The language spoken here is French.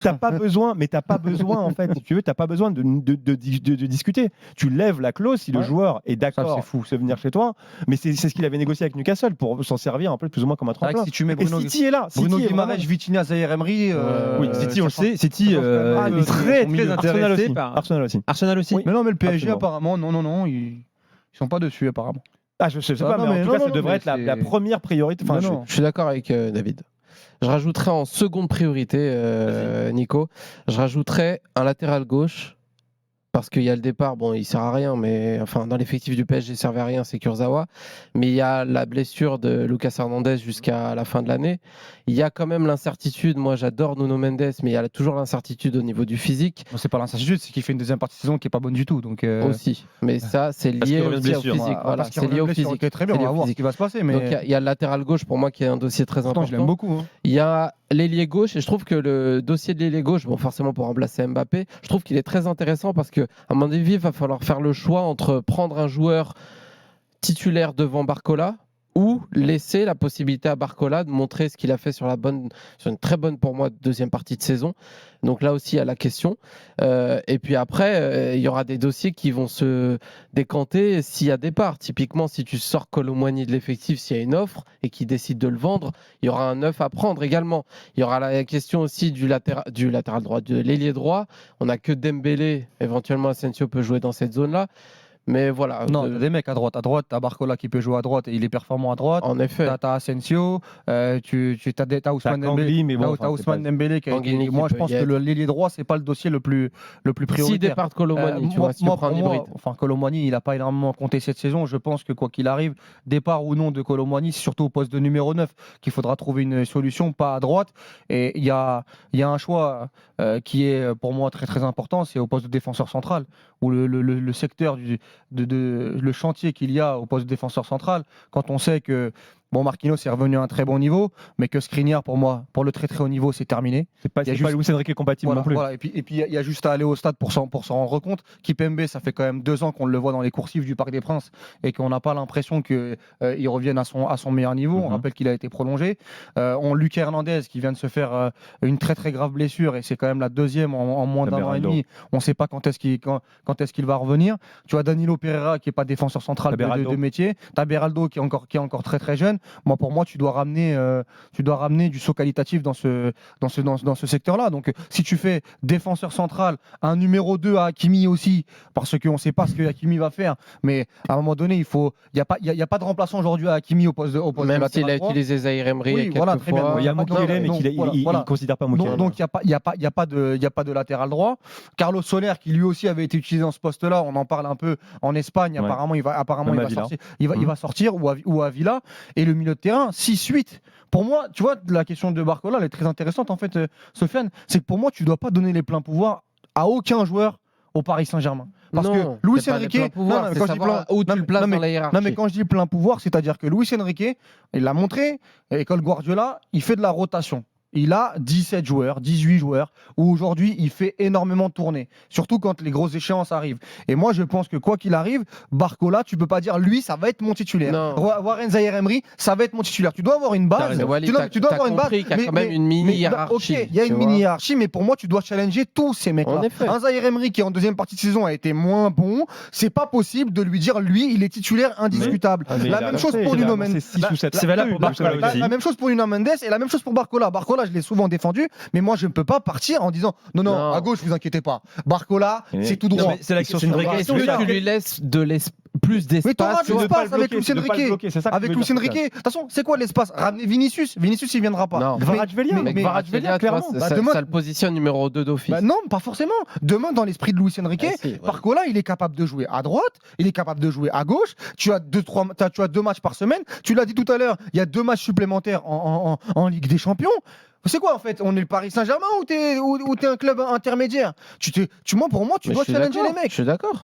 T'as pas besoin en fait, si tu veux, t'as pas besoin de discuter. Tu lèves la clause si le joueur est d'accord c'est fou. de venir chez toi, mais c'est ce qu'il avait négocié avec Newcastle pour s'en servir un peu plus ou moins comme un tremplin. Si tu mets Et City est là. Bruno City est Guimaraes, vraiment- Vitinha, Zaïre Emery. Oui, City, on le sait. City est très Arsenal intéressé aussi. par Arsenal aussi. Arsenal aussi. Oui. Mais non, mais le PSG, Absolument. apparemment, non, ils sont pas dessus, apparemment. Ah, je sais Ah, pas, non, mais en mais tout non, cas, non, ça devrait mais être la c'est- première priorité. Enfin, Non, non. Je suis d'accord avec David. Je rajouterais en seconde priorité, Nico, je rajouterais un latéral gauche. Parce qu'il y a le départ, bon, il sert à rien, mais enfin, dans l'effectif du PSG, il servait à rien, c'est Kurzawa. Mais il y a la blessure de Lucas Hernandez jusqu'à la fin de l'année. Il y a quand même l'incertitude. Moi, j'adore Nuno Mendes, mais il y a toujours l'incertitude au niveau du physique Non, c'est pas l'incertitude, c'est qu'il fait une deuxième partie de saison qui est pas bonne du tout. Donc, aussi. Mais ça, c'est Parce qu'il lié revient de aussi au blessure. physique. Voilà, parce qu'il c'est revient lié de au blessure, physique. ok, très bien, C'est on lié va au voir ce physique. qui va se passer. Mais Donc il y a le latéral gauche pour moi qui est un dossier très pourtant, je l'aime important. beaucoup. Hein. Il y a l'ailier gauche et je trouve que le dossier de l'ailier gauche, bon forcément pour remplacer Mbappé, je trouve qu'il est très intéressant parce que à mon avis, il va falloir faire le choix entre prendre un joueur titulaire devant Barcola ou laisser la possibilité à Barcola de montrer ce qu'il a fait sur une très bonne pour moi deuxième partie de saison. Donc là aussi, il y a la question. Et puis après, il y aura des dossiers qui vont se décanter s'il y a départ. Typiquement, si tu sors Kolo Muani de l'effectif, s'il y a une offre et qu'il décide de le vendre, il y aura un neuf à prendre également. Il y aura la question aussi du latéral droit, de l'ailier droit. On n'a que Dembélé, éventuellement Asensio peut jouer dans cette zone-là. Mais voilà. Non, t'as des mecs à droite. À droite, t'as Barcola qui peut jouer à droite et il est performant à droite. En effet. T'as Asensio, t'as Ousmane T'as Kangli, Dembélé. mais bon, T'as enfin, Ousmane Dembélé qui a Tanguy été- qui Moi, je peut pense y que être. l'ailier droit, c'est pas le dossier le plus Si prioritaire. départ de Kolo Muani, tu vois, si tu prends un hybride. Kolo Muani, il n'a pas énormément compté cette saison. Je pense que quoi qu'il arrive, départ ou non de Kolo Muani, c'est surtout au poste de numéro 9 qu'il faudra trouver une solution, pas à droite. Et il y a un choix qui est pour moi très très important, c'est au poste de défenseur central, où le secteur le chantier qu'il y a au poste de défenseur central, quand on sait que Marquinhos est revenu à un très bon niveau, mais que Skriniar, pour moi, pour le très très haut niveau, c'est terminé. C'est pas Luis Enrique compatible non plus. Voilà. Et puis il y a juste à aller au stade pour s'en rendre compte. Kipembe, ça fait quand même 2 ans qu'on le voit dans les coursives du Parc des Princes et qu'on n'a pas l'impression qu'il revienne à son meilleur niveau. On rappelle qu'il a été prolongé. Lucas Hernandez qui vient de se faire une très très grave blessure et c'est quand même la deuxième en moins d'un an et demi. On ne sait pas quand est-ce qu'il va revenir. Tu as Danilo Pereira qui n'est pas défenseur central de métier. Tu as Beraldo qui est encore très très jeune. Pour moi, tu dois ramener du saut qualitatif dans ce secteur-là. Donc, si tu fais défenseur central, un numéro 2 à Hakimi aussi, parce qu'on ne sait pas ce que Hakimi va faire, mais à un moment donné, il n'y a pas de remplaçant aujourd'hui à Hakimi au poste de Même latéral s'il a droit. utilisé Zaïre Emery Oui, voilà, très bien. quelquefois. Il y a Mukele, mais il ne considère pas Mukele. Donc, il n'y a pas de latéral droit. Carlos Soler, qui lui aussi avait été utilisé dans ce poste-là, on en parle un peu en Espagne. Ouais. Apparemment, il va sortir. Il Mhm. va sortir ou à Villa. Et le milieu de terrain, 6-8. Pour moi, tu vois, la question de Barcola, elle est très intéressante en fait, Sofiane. C'est que pour moi, tu ne dois pas donner les pleins pouvoirs à aucun joueur au Paris Saint-Germain. Parce que Luis Enrique, quand je dis plein pouvoir, c'est-à-dire que Luis Enrique, il l'a montré, école Guardiola, il fait de la rotation. Il a 17 joueurs, 18 joueurs, où aujourd'hui il fait énormément tourner, surtout quand les grosses échéances arrivent. Et moi je pense que quoi qu'il arrive, Barcola, tu peux pas dire lui ça va être mon titulaire. Warren Zaïre Emery, ça va être mon titulaire. Tu dois avoir une base. Tu dois avoir une base. Il y a quand même une mini hiérarchie. Ok, il y a une mini hiérarchie, mais pour moi tu dois challenger tous ces mecs-là. Un Zaïre Emery qui en deuxième partie de saison a été moins bon, c'est pas possible de lui dire lui il est titulaire indiscutable. La même chose pour Nuno Mendes. C'est valable pour Barcola aussi. La même chose pour Nuno Mendes et la même chose pour Barcola. Barcola, je l'ai souvent défendu, mais moi je ne peux pas partir en disant non, à gauche, vous inquiétez pas. Barcola, c'est tout droit. C'est une vraie question. Est-ce que tu lui laisses plus d'espace? Mais t'auras de l'espace avec Luis Enrique. Avec Luis Enrique. De toute façon, c'est quoi l'espace? Ramener Vinicius. Vinicius, il viendra pas. Non. Kvaratskhelia, clairement. Ça le positionne numéro 2 d'office. Non, pas forcément. Demain, dans l'esprit de Luis Enrique, Barcola, il est capable de jouer à droite, il est capable de jouer à gauche. Tu as 2 matchs par semaine. Tu l'as dit tout à l'heure, il y a 2 matchs supplémentaires en Ligue des Champions. C'est quoi en fait? On est le Paris Saint-Germain ou t'es un club intermédiaire? Pour moi, tu dois challenger les mecs. Je suis d'accord.